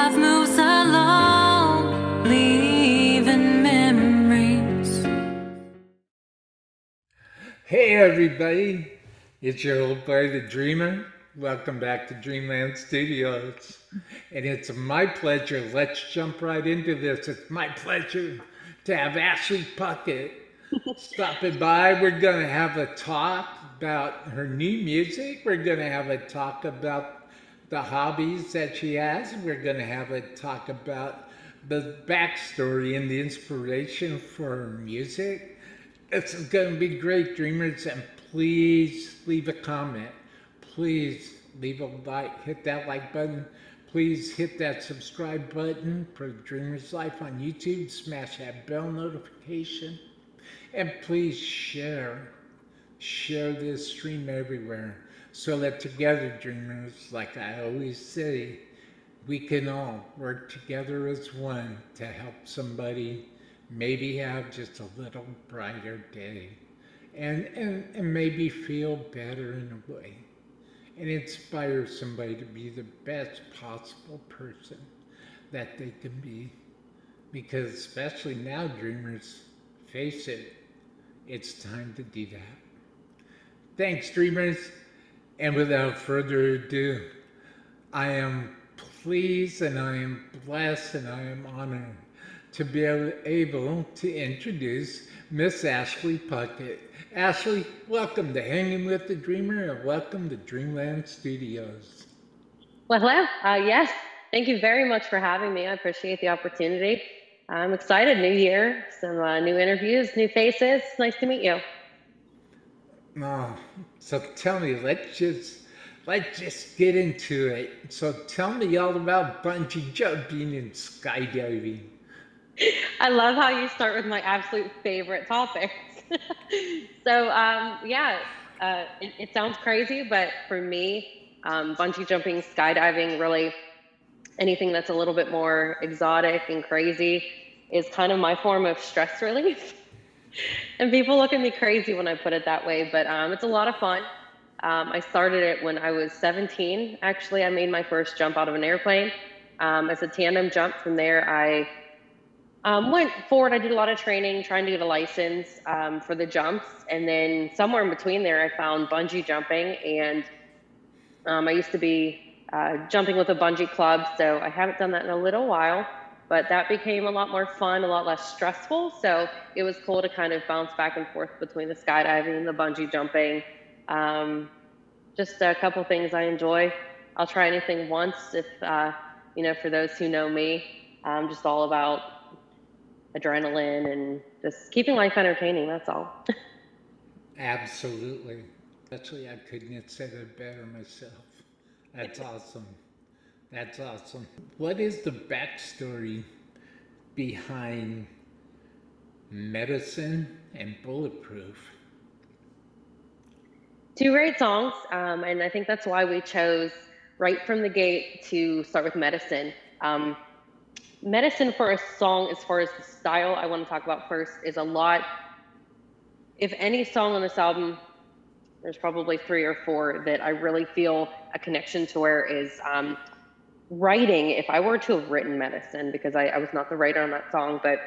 Life moves along, leaving memories. Hey everybody, it's your old boy the Dreamer. Welcome back to Dreamland Studios. And it's my pleasure, let's jump right into this. It's my pleasure to have Ashley Puckett stopping by. We're going to have a talk about her new music. We're going to have a talk about the hobbies that she has. We're going to have a talk about the backstory and the inspiration for her music. This is going to be great, dreamers, and please leave a comment. Please leave a like, hit that like button. Please hit that subscribe button for Dreamers Life on YouTube. Smash that bell notification. And please share this stream everywhere so that together, dreamers, like I always say, we can all work together as one to help somebody maybe have just a little brighter day and maybe feel better in a way and inspire somebody to be the best possible person that they can be. Because especially now, dreamers, face it, it's time to do that. Thanks, dreamers. And without further ado, I am pleased and I am blessed and I am honored to be able to introduce Miss Ashley Puckett. Ashley, welcome to Hanging with the Dreamer and welcome to Dreamland Studios. Well, hello. Yes, thank you very much for having me. I appreciate the opportunity. I'm excited. New year, some new interviews, new faces. Nice to meet you. Oh, so tell me, let's just get into it. So tell me all about bungee jumping and skydiving. I love how you start with my absolute favorite topics. So it sounds crazy, but for me, bungee jumping, skydiving, really anything that's a little bit more exotic and crazy is kind of my form of stress relief. And people look at me crazy when I put it that way, but it's a lot of fun. I started it when I was 17. Actually, I made my first jump out of an airplane as a tandem jump. From there, I went forward. I did a lot of training, trying to get a license for the jumps. And then somewhere in between there, I found bungee jumping. And I used to be jumping with a bungee club. So I haven't done that in a little while, but that became a lot more fun, a lot less stressful. So it was cool to kind of bounce back and forth between the skydiving and the bungee jumping. Just a couple things I enjoy. I'll try anything once if, for those who know me, I'm just all about adrenaline and just keeping life entertaining, that's all. Absolutely. Actually, I couldn't have said it better myself. That's awesome. That's awesome. What is the backstory behind Medicine and Bulletproof? Two great songs, and I think that's why we chose right from the gate to start with Medicine. Medicine for a song, as far as the style I want to talk about first, is a lot. If any song on this album, there's probably 3 or 4 that I really feel a connection to where is writing. If I were to have written Medicine, because I was not the writer on that song, but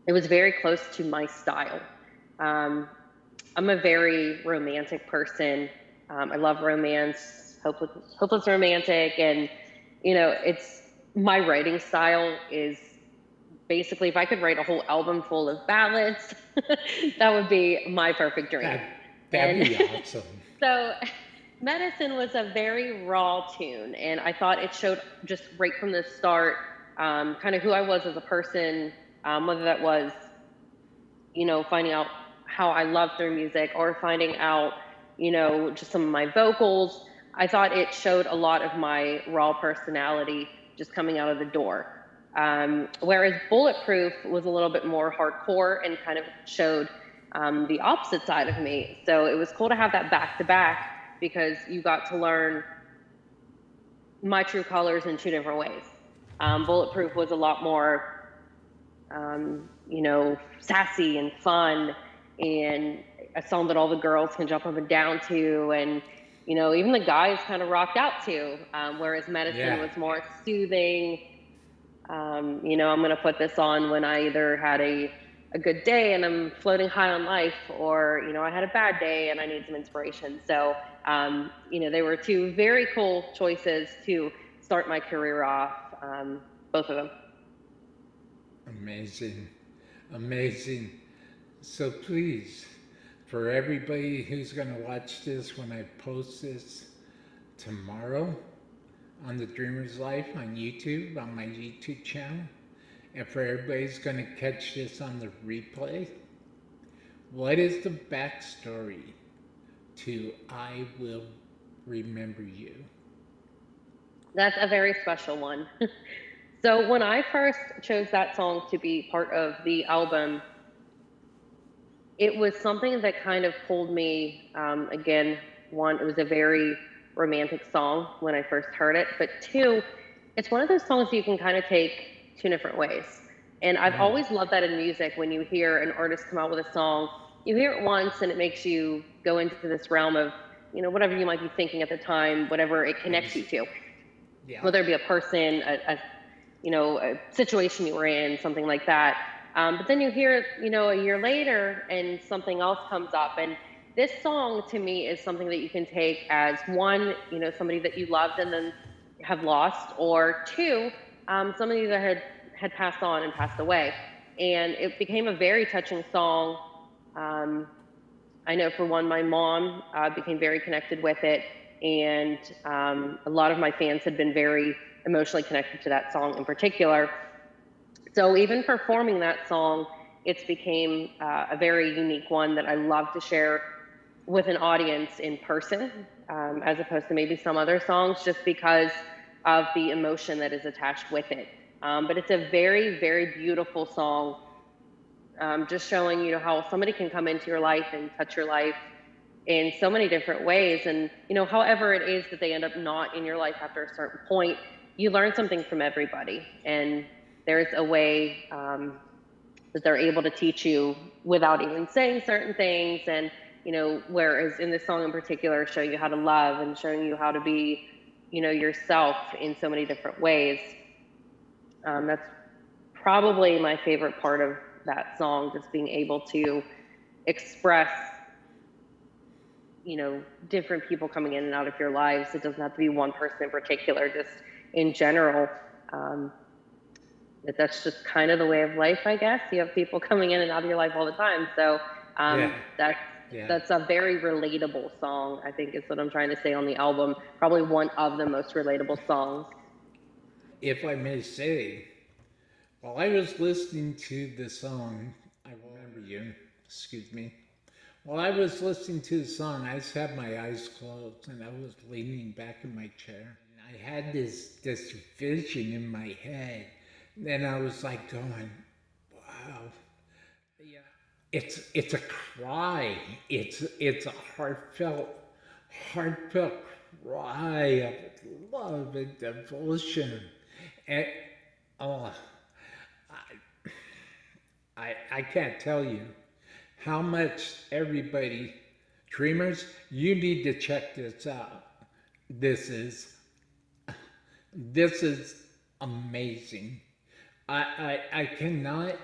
it was very close to my style. I'm a very romantic person. I love romance, hopeless romantic, and it's my writing style is basically, if I could write a whole album full of ballads, that would be my perfect dream. That'd be awesome. So Medicine was a very raw tune, and I thought it showed just right from the start kind of who I was as a person, whether that was, finding out how I loved their music or finding out, just some of my vocals. I thought it showed a lot of my raw personality just coming out of the door. Whereas Bulletproof was a little bit more hardcore and kind of showed the opposite side of me. So it was cool to have that back to back because you got to learn my true colors in 2 different ways. Bulletproof was a lot more, sassy and fun and a song that all the girls can jump up and down to. And, even the guys kind of rocked out to, whereas Medicine Yeah. was more soothing. I'm going to put this on when I either had a good day and I'm floating high on life, or, I had a bad day and I need some inspiration. So, they were two very cool choices to start my career off, both of them. Amazing. Amazing. So please, for everybody who's going to watch this when I post this tomorrow on The Dreamer's Life on YouTube, on my YouTube channel, and for everybody who's going to catch this on the replay, what is the backstory to I Will Remember You? That's a very special one. So when I first chose that song to be part of the album, it was something that kind of pulled me, again, one, it was a very romantic song when I first heard it, but two, it's one of those songs you can kind of take two different ways. And I've always loved that in music. When you hear an artist come out with a song, you hear it once and it makes you go into this realm of, whatever you might be thinking at the time, whatever it connects you to. Yeah. Whether it be a person, a situation you were in, something like that. But then you hear it, a year later and something else comes up. And this song to me is something that you can take as one, somebody that you loved and then have lost, or two, somebody that had passed on and passed away. And it became a very touching song. I know for one, my mom became very connected with it. And a lot of my fans had been very emotionally connected to that song in particular. So even performing that song, it's became a very unique one that I love to share with an audience in person, as opposed to maybe some other songs, just because of the emotion that is attached with it. But it's a very, very beautiful song, just showing, how somebody can come into your life and touch your life in so many different ways. And, however it is that they end up not in your life after a certain point, you learn something from everybody. And there's a way that they're able to teach you without even saying certain things. And, whereas in this song in particular, showing you how to love and showing you how to be, yourself in so many different ways. That's probably my favorite part of that song, just being able to express, different people coming in and out of your lives. It doesn't have to be one person in particular, just in general. That's just kind of the way of life, I guess. You have people coming in and out of your life all the time. So that's a very relatable song, I think is what I'm trying to say on the album. Probably one of the most relatable songs. If I may say, while I was listening to the song, I Will Remember You, excuse me, while I was listening to the song, I just had my eyes closed and I was leaning back in my chair. And I had this vision in my head. And I was like going, wow. Yeah. It's a cry. It's a heartfelt cry of love and devotion. And I can't tell you how much everybody, dreamers, you need to check this out. This is amazing. I cannot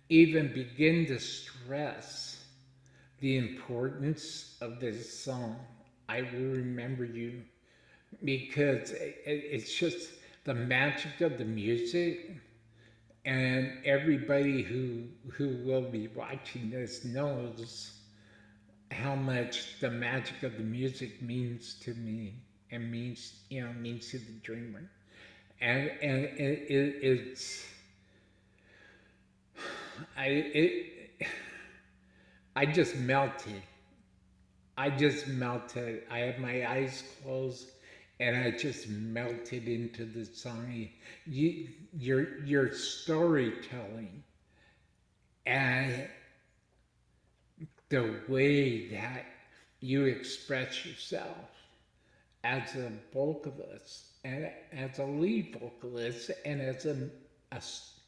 even begin to stress the importance of this song, I Will Remember You, because it's just the magic of the music. And everybody who will be watching this knows how much the magic of the music means to me and means to the dreamer. And it's I just melted. I had my eyes closed and I just melted into the song. Your storytelling and the way that you express yourself as a vocalist and as a lead vocalist and as a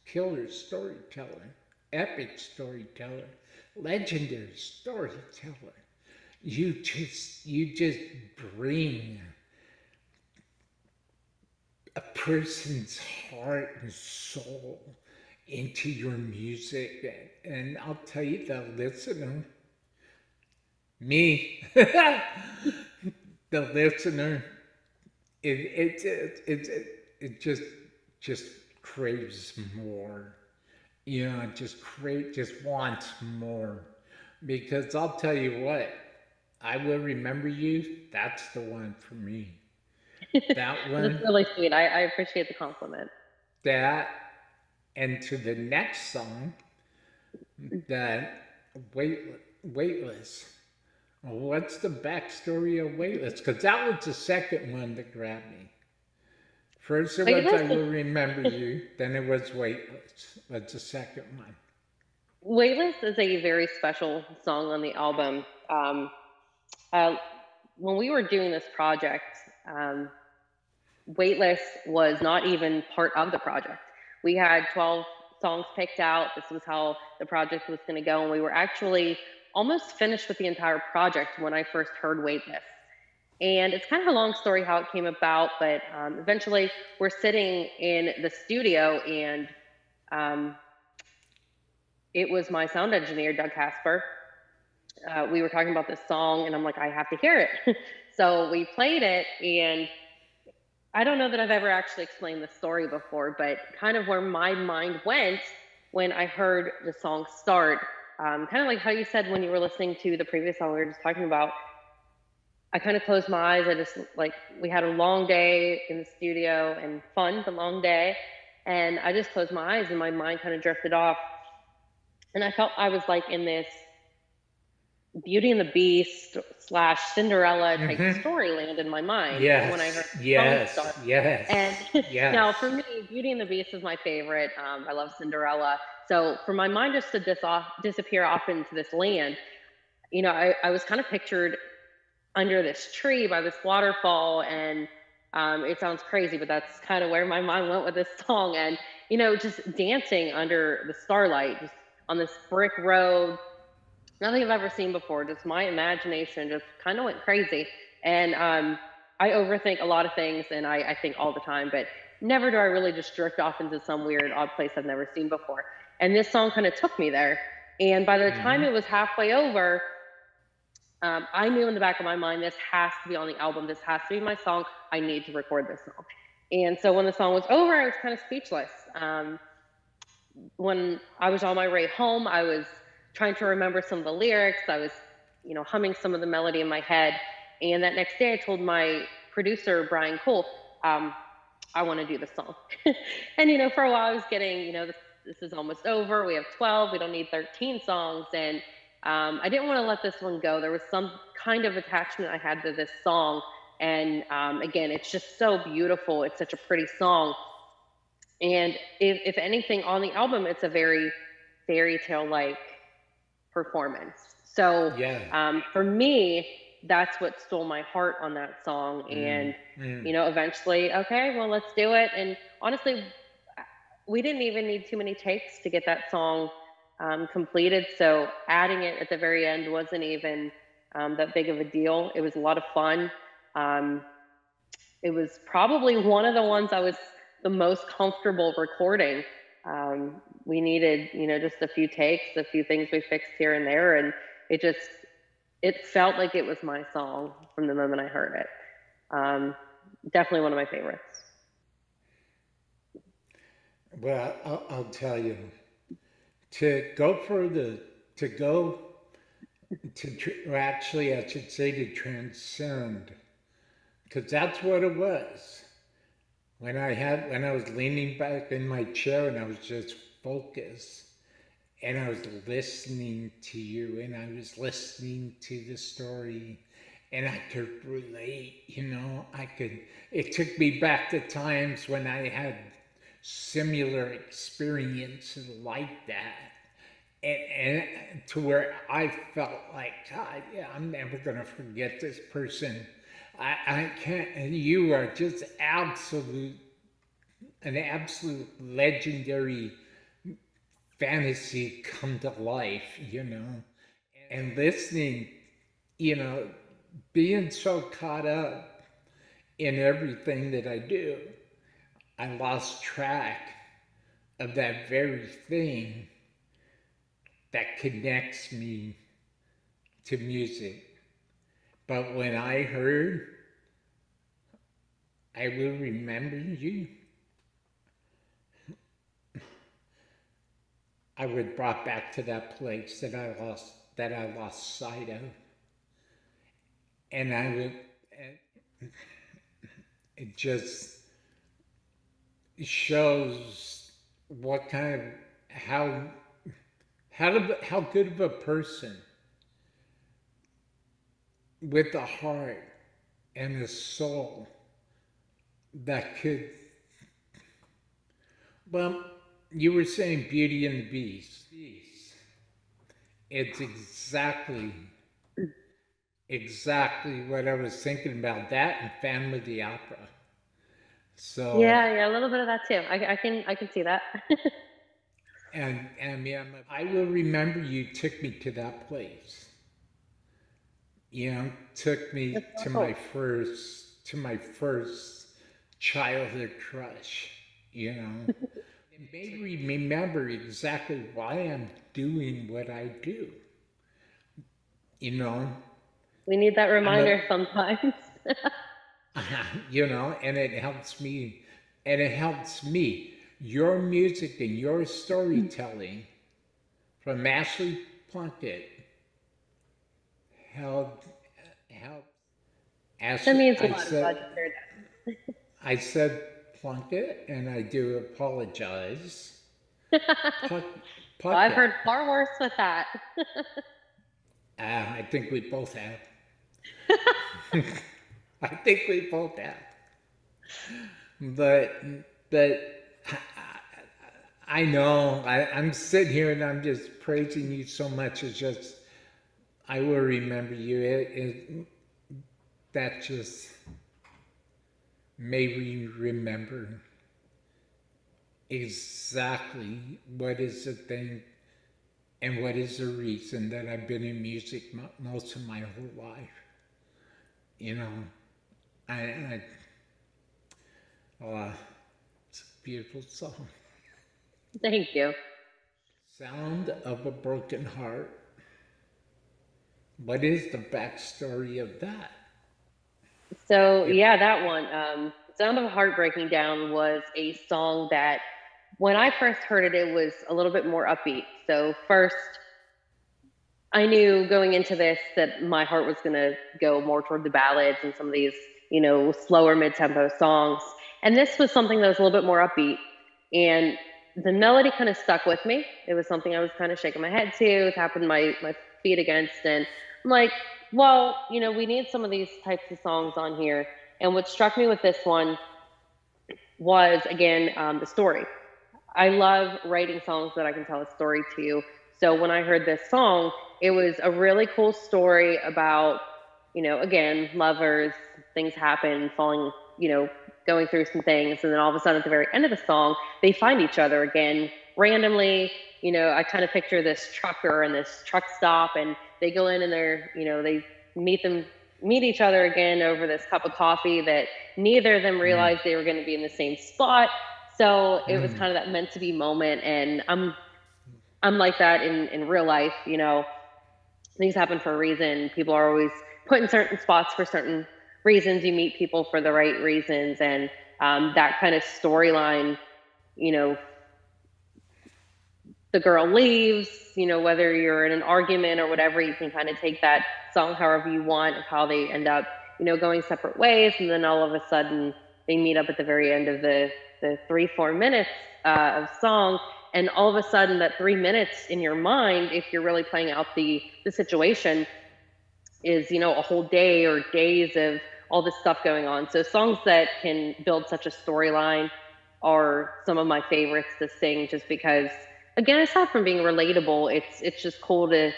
killer storyteller, epic storyteller, legendary storyteller. you just bring a person's heart and soul into your music. And I'll tell you, the listener, me, the listener, it just craves more. You know, just wants more. Because I'll tell you what, I will remember you. That's the one for me. That That's one, really sweet. I appreciate the compliment. that, and to the next song, that wait, weightless. Well, what's the backstory of weightless? Because that was the second one that grabbed me. First it was Weightless I is, Will Remember You, then it was Weightless. That's the second one. Weightless is a very special song on the album. Uh, when we were doing this project, um, Weightless was not even part of the project. We had 12 songs picked out. This was how the project was going to go. And we were actually almost finished with the entire project when I first heard Weightless. And it's kind of a long story how it came about, but eventually we're sitting in the studio, and um, it was my sound engineer, Doug Casper. We were talking about this song, and I'm like, I have to hear it. So we played it, and I don't know that I've ever actually explained the story before, but kind of where my mind went when I heard the song start, kind of like how you said when you were listening to the previous song we were just talking about. I kind of closed my eyes. I just like, we had a long day in the studio and fun, the long day. And I just closed my eyes and my mind kind of drifted off. And I felt I was like in this Beauty and the Beast slash Cinderella type Mm-hmm. storyland in my mind when I heard Yes, the song yes, start. yes, And now yes. for me, Beauty and the Beast is my favorite. I love Cinderella. So for my mind just to disappear off into this land, I was kind of pictured under this tree by this waterfall, and it sounds crazy, but that's kind of where my mind went with this song. And just dancing under the starlight, just on this brick road, nothing I've ever seen before. Just my imagination just kind of went crazy. And I overthink a lot of things, and I think all the time, but never do I really just drift off into some weird odd place I've never seen before. And this song kind of took me there. And by the time Mm-hmm. it was halfway over, I knew in the back of my mind, this has to be on the album. This has to be my song. I need to record this song. And so when the song was over, I was kind of speechless. When I was on my way home, I was trying to remember some of the lyrics. I was, humming some of the melody in my head. And that next day, I told my producer, Brian Cole, I want to do the song. And, for a while, I was getting, this is almost over. We have 12. We don't need 13 songs. And I didn't want to let this one go. There was some kind of attachment I had to this song. And again, it's just so beautiful. It's such a pretty song. And if anything on the album, it's a very fairy tale like performance. So Yeah. for me, that's what stole my heart on that song. And, Mm-hmm. eventually, okay, well, let's do it. And honestly, we didn't even need too many takes to get that song completed. So adding it at the very end wasn't even that big of a deal. It was a lot of fun. Um, it was probably one of the ones I was the most comfortable recording. We needed, just a few takes, a few things we fixed here and there, and it felt like it was my song from the moment I heard it. Definitely one of my favorites. Well, I'll tell you, to go further, to go or actually, I should say, to transcend, because that's what it was. When I was leaning back in my chair and I was just focused, and I was listening to you, and I was listening to the story, and I could relate. It took me back to times when I had similar experiences like that. And to where I felt like, God, yeah, I'm never going to forget this person. I can't, and you are just an absolute legendary fantasy come to life. And listening you know, being so caught up in everything that I do, I lost track of that very thing that connects me to music. But when I heard, I will remember you, I was brought back to that place that I lost sight of. And I would, it just shows what kind of, how, how good of a person with a heart and a soul that could, well, you were saying Beauty and the Beast. It's exactly what I was thinking about, that and Phantom of the Opera. So, Yeah, a little bit of that too. I can see that. and yeah, I will remember you took me to that place. You know, took me That's so cool. to my first childhood crush, you know. It made me remember exactly why I'm doing what I do. You know, We need that I'm a, reminder sometimes. you know, and it helps me, and it helps me. Your music and your storytelling from Ashley Puckett helped, helped. That Ashley, means a lot. I'm glad you shared I said Plunkett, and I do apologize. that. Puck, Well, I've Puckett. heard far worse with that. I think we both have. I think we both have. But but I know I'm sitting here and I'm just praising you so much. It's just I will remember you. That just made me remember exactly what is the thing and what is the reason that I've been in music most of my whole life. You know, I it's a beautiful song. Thank you. Sound of a Broken Heart. What is the backstory of that? So If yeah, that one, "Sound of a Heart Breaking Down" was a song that when I first heard it, it was a little bit more upbeat. So first, I knew going into this that my heart was gonna go more toward the ballads and some of these, slower mid-tempo songs. And this was something that was a little bit more upbeat. And the melody kind of stuck with me. It was something I was kind of shaking my head to, tapping my feet against, and I'm like, well, we need some of these types of songs on here. And what struck me with this one was again the story. I love writing songs that I can tell a story to. So when I heard this song, it was a really cool story about, again, lovers, things happen, falling, going through some things. And then all of a sudden at the very end of the song, they find each other again randomly. I kind of picture this trucker and this truck stop, and they go in and they meet each other again over this cup of coffee that neither of them mm, realized they were going to be in the same spot. So it was mm, kind of that meant to be moment. And I'm like that in real life. Things happen for a reason. People are always put in certain spots for certain reasons. You meet people for the right reasons. And that kind of storyline, you know, the girl leaves, whether you're in an argument or whatever, you can kind of take that song however you want, of how they end up, going separate ways. And then all of a sudden they meet up at the very end of the 3-4 minutes of song. And all of a sudden that 3 minutes in your mind, if you're really playing out the situation, is, a whole day or days of all this stuff going on. So songs that can build such a storyline are some of my favorites to sing, just because, again, aside from being relatable, it's just cool to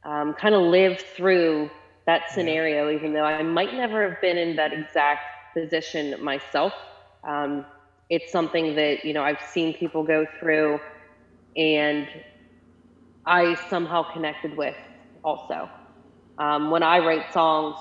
kind of live through that yeah. scenario, even though I might never have been in that exact position myself. Um, it's something that, I've seen people go through, and I somehow connected with also. When I write songs,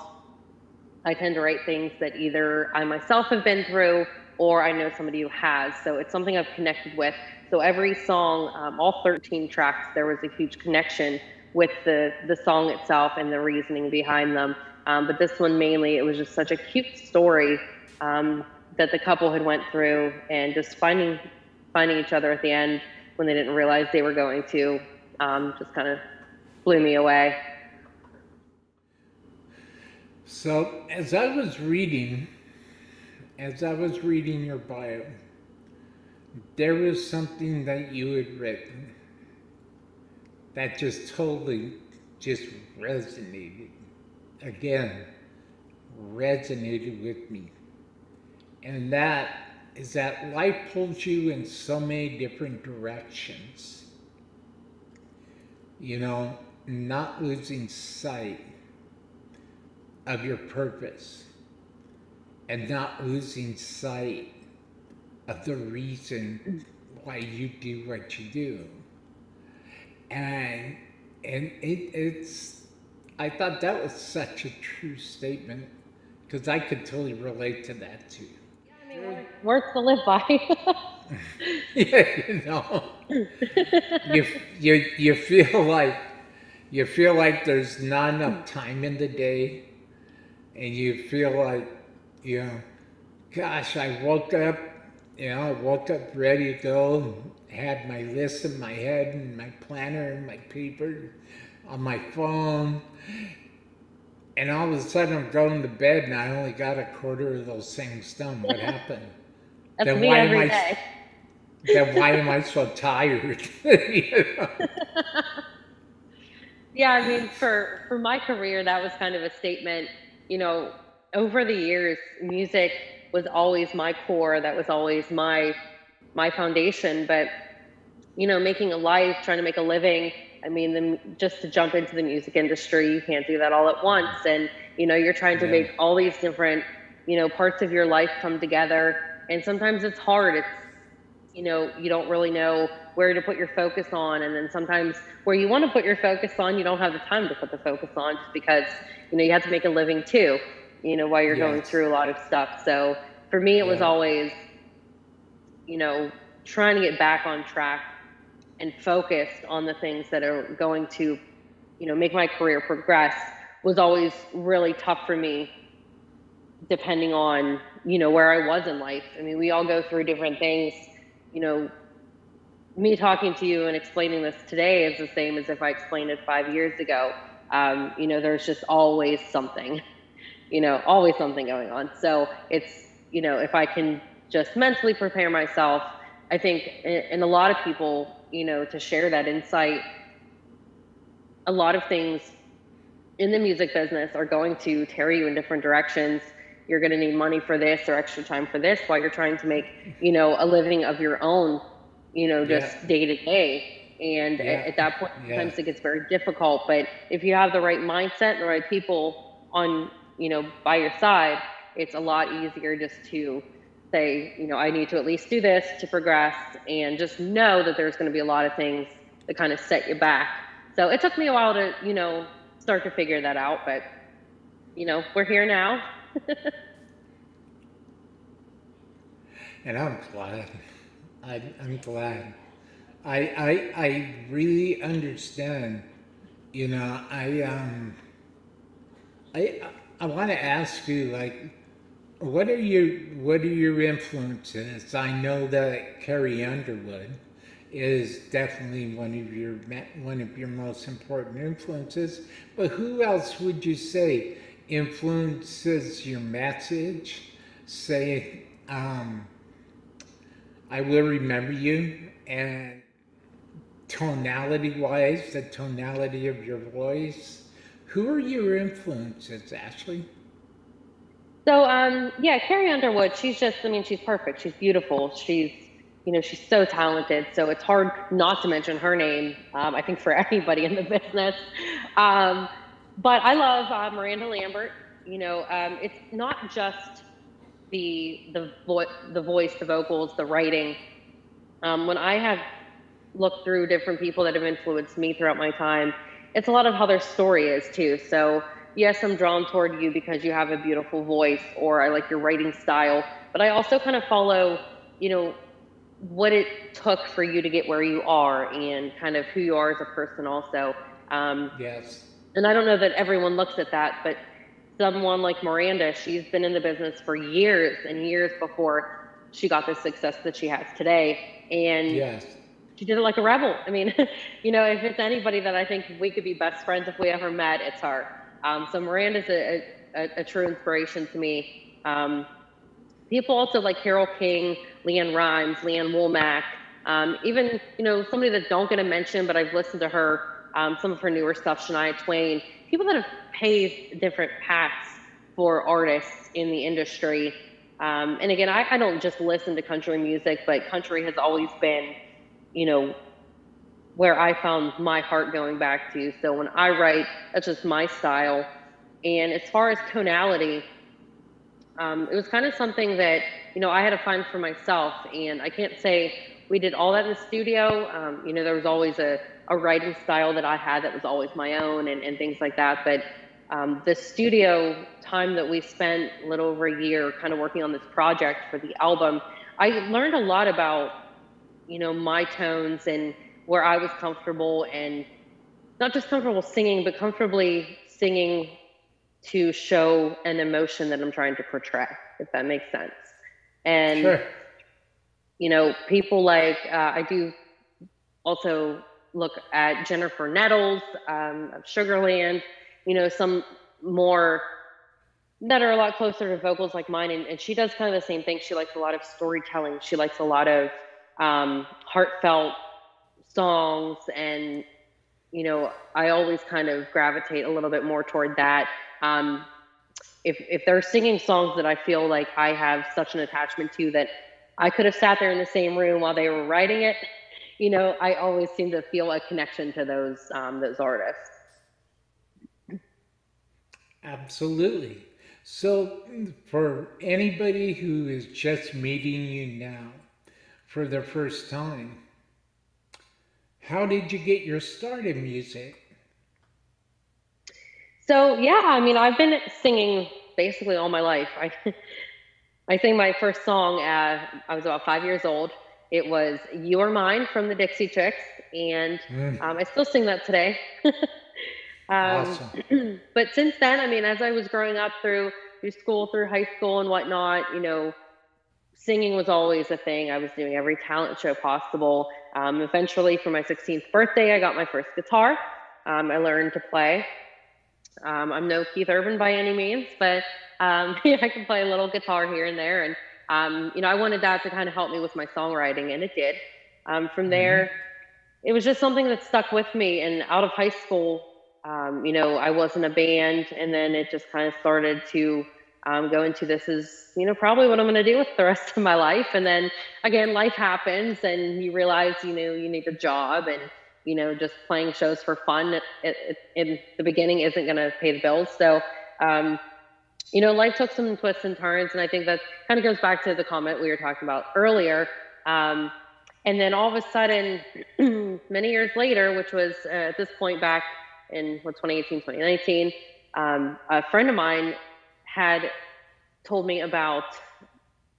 I tend to write things that either I myself have been through or I know somebody who has. So it's something I've connected with. So every song, all 13 tracks, there was a huge connection with the song itself and the reasoning behind them. But this one mainly, it was just such a cute story that the couple had went through, and just finding each other at the end when they didn't realize they were going to, just kind of blew me away. So as I was reading your bio, there was something that you had written that just totally just resonated. Again, resonated with me. And that is that life pulls you in so many different directions. You know, not losing sight of your purpose and not losing sight of the reason why you do what you do. And it's I thought that was such a true statement, because I could totally relate to that too. Yeah, I mean, words to live by. Yeah, you know, you feel like there's not enough time in the day, and you feel like, you know, gosh, I woke up ready to go, had my list in my head and my planner and my paper on my phone, and all of a sudden I'm going to bed and I only got a quarter of those things done. What happened? That's me every day. Then why am I so tired? You know? Yeah, I mean, for my career, that was kind of a statement. You know, over the years, music was always my core. That was always my foundation. But, you know, making a life, trying to make a living, I mean, just to jump into the music industry, you can't do that all at once. And, you know, you're trying to make all these different, you know, parts of your life come together. And sometimes it's hard. It's, you know, you don't really know where to put your focus on. And then sometimes where you want to put your focus on, you don't have the time to put the focus on, just because, you know, you have to make a living too, you know, while you're going through a lot of stuff. So for me, it was always, you know, trying to get back on track and focused on the things that are going to, you know, make my career progress was always really tough for me, depending on, you know, where I was in life. I mean, we all go through different things. You know, me talking to you and explaining this today is the same as if I explained it 5 years ago. You know, there's just always something, you know, always something going on. So it's, you know, if I can just mentally prepare myself, I think, and a lot of people, you know, to share that insight, a lot of things in the music business are going to tear you in different directions. You're going to need money for this or extra time for this while you're trying to make, you know, a living of your own, you know, just day to day. And at that point, sometimes it gets very difficult. But if you have the right mindset and the right people on, you know, by your side, it's a lot easier just to say, you know, I need to at least do this to progress, and just know that there's going to be a lot of things that kind of set you back. So it took me a while to, you know, start to figure that out, but, you know, we're here now. And I'm glad. I'm glad. I really understand. You know, I want to ask you, like, what are your influences? I know that Carrie Underwood is definitely one of your most important influences. But who else would you say influences your message? Say, I Will Remember You, and tonality-wise, the tonality of your voice. Who are your influences, Ashley? So, yeah, Carrie Underwood, she's just, I mean, she's perfect. She's beautiful. She's, you know, she's so talented. So it's hard not to mention her name, I think, for anybody in the business. But I love Miranda Lambert. You know, it's not just the voice, the vocals, the writing. When I have looked through different people that have influenced me throughout my time, it's a lot of how their story is too. So yes, I'm drawn toward you because you have a beautiful voice, or I like your writing style, but I also kind of follow, you know, what it took for you to get where you are and kind of who you are as a person also. Um, Yes. and I don't know that everyone looks at that, but someone like Miranda, she's been in the business for years and years before she got the success that she has today. And Yes. she did it like a rebel. I mean, you know, if it's anybody that I think we could be best friends if we ever met, it's her. So Miranda's a true inspiration to me. People also like Carole King, Leanne Rimes, Leanne Womack, even, you know, somebody that don't get a mention, but I've listened to her, some of her newer stuff, Shania Twain, people that have paved different paths for artists in the industry. And again, I don't just listen to country music, but country has always been, you know, where I found my heart going back to. So when I write, that's just my style. And as far as tonality, it was kind of something that, you know, I had to find for myself. And I can't say we did all that in the studio. You know, there was always a writing style that I had that was always my own and things like that. But the studio time that we spent a little over a year kind of working on this project for the album, I learned a lot about, you know, my tones and where I was comfortable, and not just comfortable singing, but comfortably singing to show an emotion that I'm trying to portray, if that makes sense. And, Sure. you know, people like, I do also look at Jennifer Nettles, of Sugarland, you know, some more that are a lot closer to vocals like mine. And she does kind of the same thing. She likes a lot of storytelling. She likes a lot of heartfelt songs. And, you know, I always kind of gravitate a little bit more toward that. If they're singing songs that I feel like I have such an attachment to that I could have sat there in the same room while they were writing it, you know, I always seem to feel a connection to those artists. Absolutely. So, for anybody who is just meeting you now for the first time, how did you get your start in music? So yeah, I mean, I've been singing basically all my life. I sang my first song I was about 5 years old. It was "You Are Mine" from the Dixie Chicks, and Mm, I still sing that today. um, awesome. but since then, I mean, as I was growing up through school, through high school and whatnot, you know, singing was always a thing. I was doing every talent show possible. Eventually, for my 16th birthday, I got my first guitar. I learned to play. I'm no Keith Urban by any means, but yeah, I can play a little guitar here and there. And, you know, I wanted that to kind of help me with my songwriting, and it did. From Hmm. there, it was just something that stuck with me. And out of high school, you know, I was in a band, and then it just kind of started to go into this is, you know, probably what I'm going to do with the rest of my life. And then again, life happens, and you realize, you know, you need a job, and you know, just playing shows for fun in the beginning isn't going to pay the bills. So, um, you know, life took some twists and turns, and I think that kind of goes back to the comment we were talking about earlier. Um, and then all of a sudden, many years later, which was at this point back in 2018, 2019, a friend of mine had told me about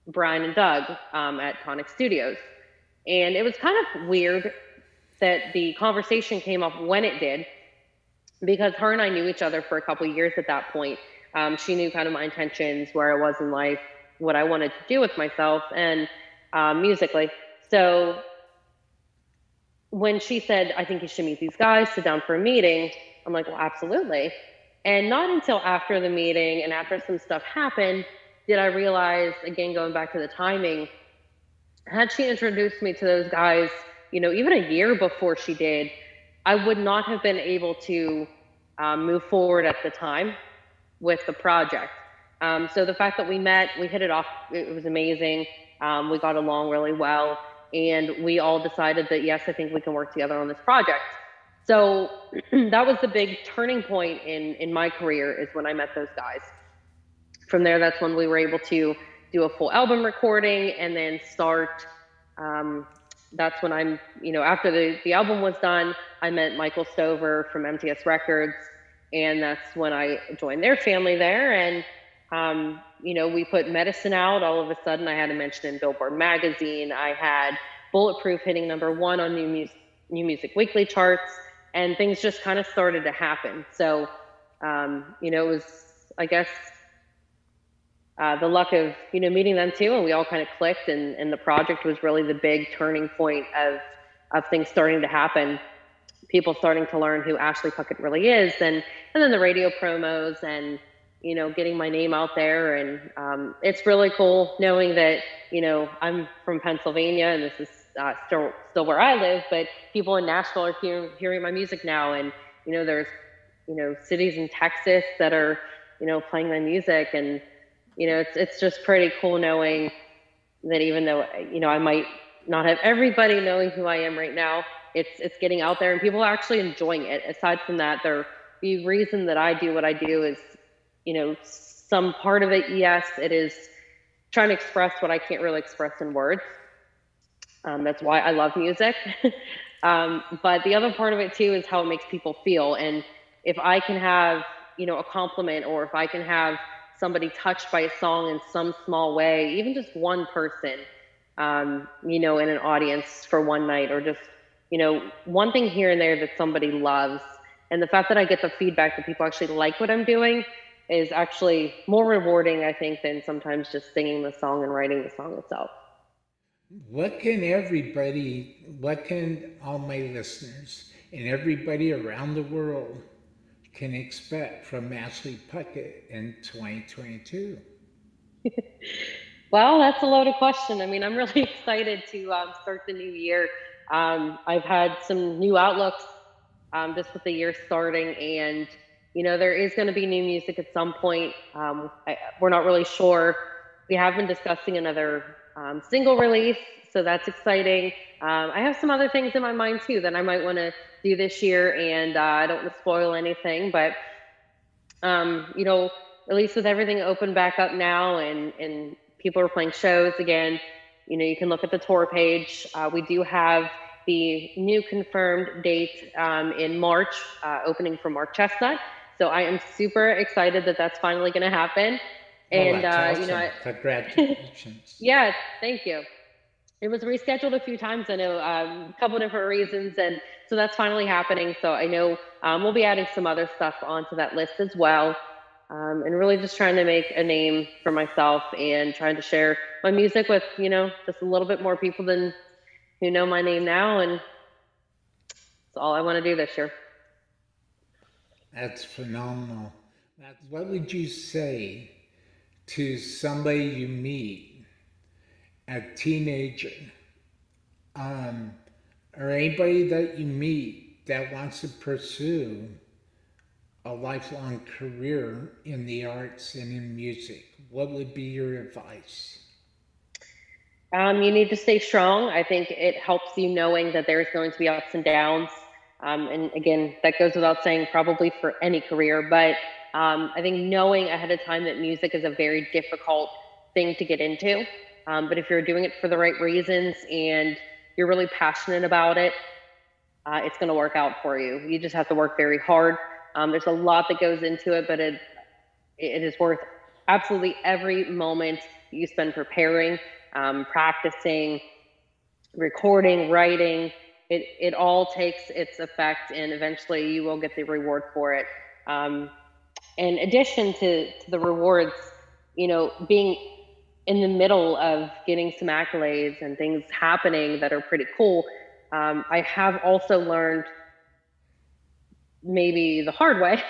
Brian and Doug at Tonic Studios. And it was kind of weird that the conversation came up when it did, because her and I knew each other for a couple of years at that point. She knew kind of my intentions, where I was in life, what I wanted to do with myself, and musically. So when she said, "I think you should meet these guys, sit down for a meeting," I'm like, "Well, absolutely." And not until after the meeting and after some stuff happened did I realize, again, going back to the timing, had she introduced me to those guys, you know, even a year before she did, I would not have been able to move forward at the time with the project. So the fact that we met, we hit it off, it was amazing. We got along really well, and we all decided that, yes, I think we can work together on this project. So that was the big turning point in my career, is when I met those guys. From there, that's when we were able to do a full album recording, and then start that's when after the album was done, I met Michael Stover from MTS Records, and that's when I joined their family there. And, we put Medicine out. All of a sudden, I had a mention in Billboard magazine. I had Bulletproof hitting #1 on New Music Weekly charts, and things just kind of started to happen. So, it was, I guess, the luck of meeting them too, and we all kind of clicked, and the project was really the big turning point of things starting to happen, people starting to learn who Ashley Puckett really is, and then the radio promos, and getting my name out there. And it's really cool knowing that I'm from Pennsylvania, and this is still where I live, but people in Nashville are hearing my music now, and there's cities in Texas that are playing my music. And it's just pretty cool knowing that even though, I might not have everybody knowing who I am right now, it's getting out there and people are actually enjoying it. Aside from that, the reason that I do what I do is, some part of it, yes, it is trying to express what I can't really express in words. That's why I love music. But the other part of it too is how it makes people feel. And if I can have, a compliment, or if I can have somebody touched by a song in some small way, even just one person, in an audience for one night, or just, one thing here and there that somebody loves. And the fact that I get the feedback that people actually like what I'm doing is actually more rewarding, I think, than sometimes just singing the song and writing the song itself. What can all my listeners and everybody around the world can expect from Ashley Puckett in 2022? Well, that's a loaded question. I mean, I'm really excited to start the new year. I've had some new outlooks just with the year starting, and there is going to be new music at some point. We're not really sure. We have been discussing another single release, so that's exciting. I have some other things in my mind too that I might want to do this year, and I don't want to spoil anything, but at least with everything open back up now, and people are playing shows again, you can look at the tour page. We do have the new confirmed date in March, opening for Mark Chestnut. So I am super excited that that's finally going to happen. And awesome. Congratulations. Yeah, thank you. It was rescheduled a few times. I know a couple of different reasons, and so that's finally happening. So I know we'll be adding some other stuff onto that list as well, and really just trying to make a name for myself and trying to share my music with just a little bit more people than who know my name now, and that's all I want to do this year. That's phenomenal. What would you say to somebody you meet, a teenager, or anybody that you meet that wants to pursue a lifelong career in the arts and in music? What would be your advice? You need to stay strong. I think it helps you knowing that there's going to be ups and downs. And again, that goes without saying, probably for any career, but I think knowing ahead of time that music is a very difficult thing to get into. But if you're doing it for the right reasons and you're really passionate about it, it's going to work out for you. You just have to work very hard. There's a lot that goes into it, but it is worth absolutely every moment you spend preparing, practicing, recording, writing. It all takes its effect, and eventually you will get the reward for it. In addition to the rewards, being in the middle of getting some accolades and things happening that are pretty cool, I have also learned, maybe the hard way,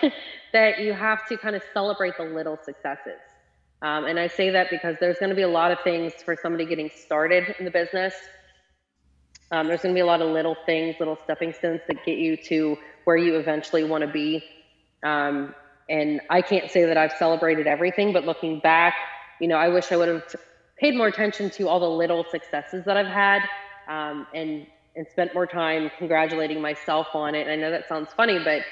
that you have to kind of celebrate the little successes. And I say that because there's going to be a lot of things for somebody getting started in the business. There's going to be a lot of little things, little stepping stones that get you to where you eventually want to be. And I can't say that I've celebrated everything, but looking back, I wish I would have paid more attention to all the little successes that I've had, and spent more time congratulating myself on it. And I know that sounds funny, but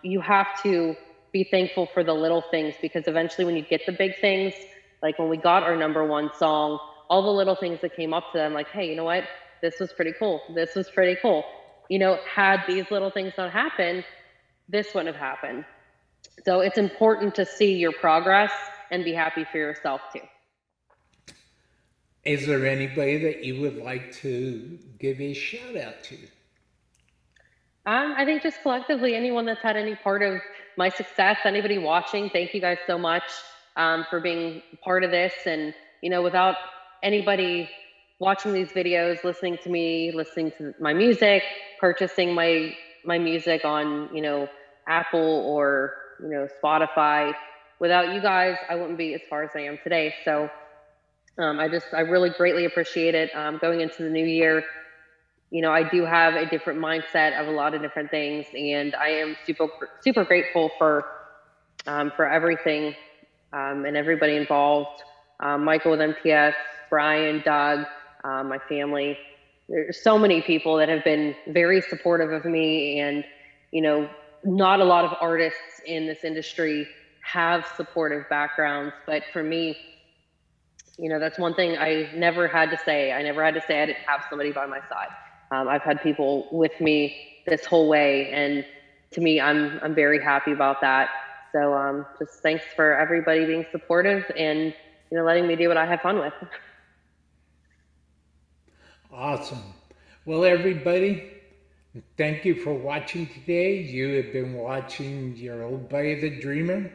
you have to be thankful for the little things, because eventually when you get the big things, like when we got our #1 song, all the little things that came up to them, like, hey, you know what? this was pretty cool. This was pretty cool. Had these little things not happened, this wouldn't have happened. So it's important to see your progress and be happy for yourself too. Is there anybody that you would like to give a shout out to? I think just collectively, anyone that's had any part of my success, anybody watching, thank you guys so much for being part of this. And, without anybody watching these videos, listening to me, listening to my music, purchasing my music on, Apple or, Spotify, without you guys, I wouldn't be as far as I am today. So I really greatly appreciate it. Going into the new year, I do have a different mindset of a lot of different things, and I am super, super grateful for everything and everybody involved. Michael with MTS, Brian, Doug, my family. There's so many people that have been very supportive of me, and not a lot of artists in this industry have supportive backgrounds, but for me, that's one thing I never had to say. I never had to say I didn't have somebody by my side. I've had people with me this whole way, and to me, I'm very happy about that. So just thanks for everybody being supportive and letting me do what I have fun with. Awesome. Well, everybody, thank you for watching today. You have been watching your old buddy, the Dreamer,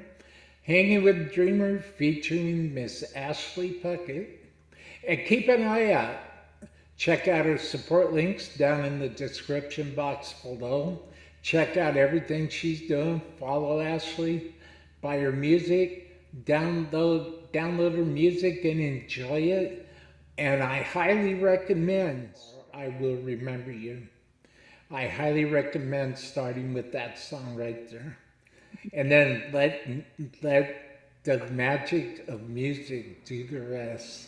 Hanging with the Dreamer, featuring Miss Ashley Puckett. And keep an eye out. Check out her support links down in the description box below. Check out everything she's doing. Follow Ashley, buy her music, download her music and enjoy it. And I highly recommend I Will Remember You. I highly recommend starting with that song right there. And then let the magic of music do the rest.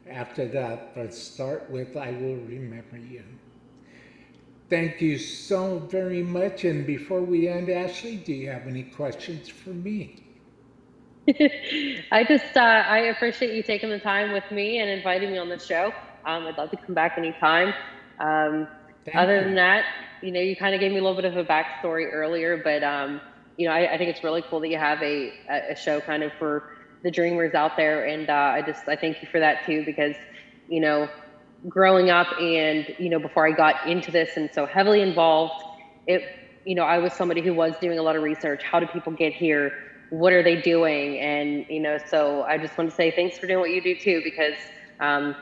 After that, but start with I Will Remember You. Thank you so very much. And before we end, Ashley, do you have any questions for me? I appreciate you taking the time with me and inviting me on the show. I'd love to come back anytime. Other than that, you kind of gave me a little bit of a backstory earlier, but I think it's really cool that you have a show kind of for the dreamers out there, and I thank you for that too, because growing up and before I got into this and so heavily involved, I was somebody who was doing a lot of research. How do people get here? What are they doing? And so I just want to say thanks for doing what you do too, because I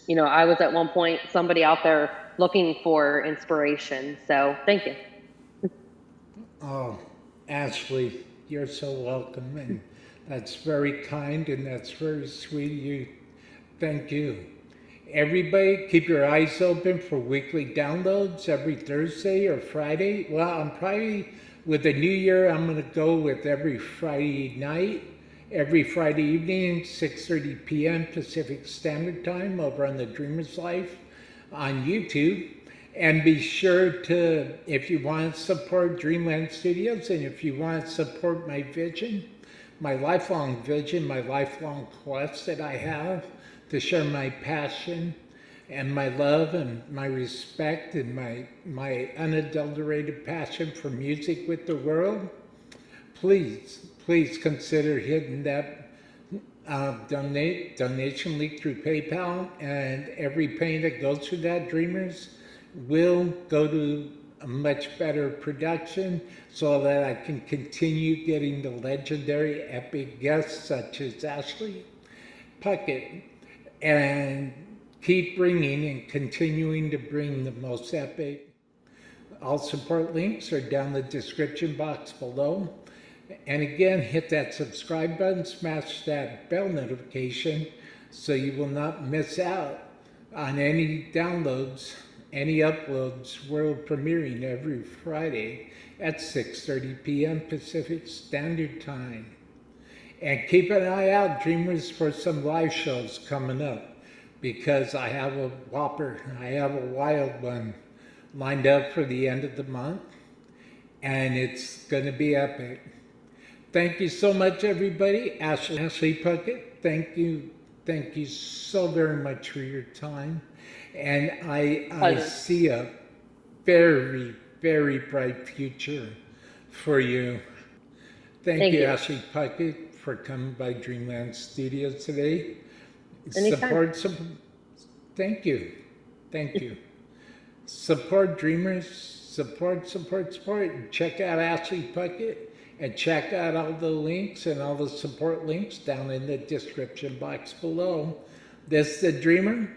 was at one point somebody out there looking for inspiration. So thank you. Oh, Ashley, you're so welcome, and that's very kind and that's very sweet of you. Thank you. Everybody, keep your eyes open for weekly downloads every Thursday or Friday. Well, I'm probably, with the new year, I'm going to go with every Friday night, every Friday evening, 6:30 p.m. Pacific Standard Time over on The Dreamer's Life on YouTube. And be sure to, if you want to support Dreamland Studios and if you want to support my vision, my lifelong vision, my lifelong quest that I have to share my passion and my love and my respect and my unadulterated passion for music with the world, please consider hitting that donation link through PayPal, and every penny that goes through that, Dreamers, will go to a much better production so that I can continue getting the legendary epic guests such as Ashley Puckett and keep bringing and continuing to bring the most epic. All support links are down the description box below. And again, hit that subscribe button, smash that bell notification so you will not miss out on any downloads, any uploads, world premiering every Friday at 6:30 p.m. Pacific Standard Time. And keep an eye out, Dreamers, for some live shows coming up, because I have a whopper, I have a wild one lined up for the end of the month, and it's going to be epic. Thank you so much, everybody. Ashley Puckett, thank you so very much for your time. And I see a very, very bright future for you. Thank you, Ashley Puckett, for coming by Dreamland Studios today. Anytime. Thank you. Thank you. Support dreamers, support. And check out Ashley Puckett and check out all the links and all the support links down in the description box below. This is The Dreamer,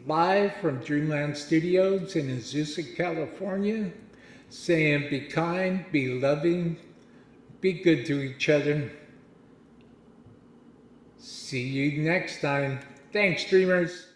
live from Dreamland Studios in Azusa, California, saying be kind, be loving, be good to each other. See you next time. Thanks, dreamers.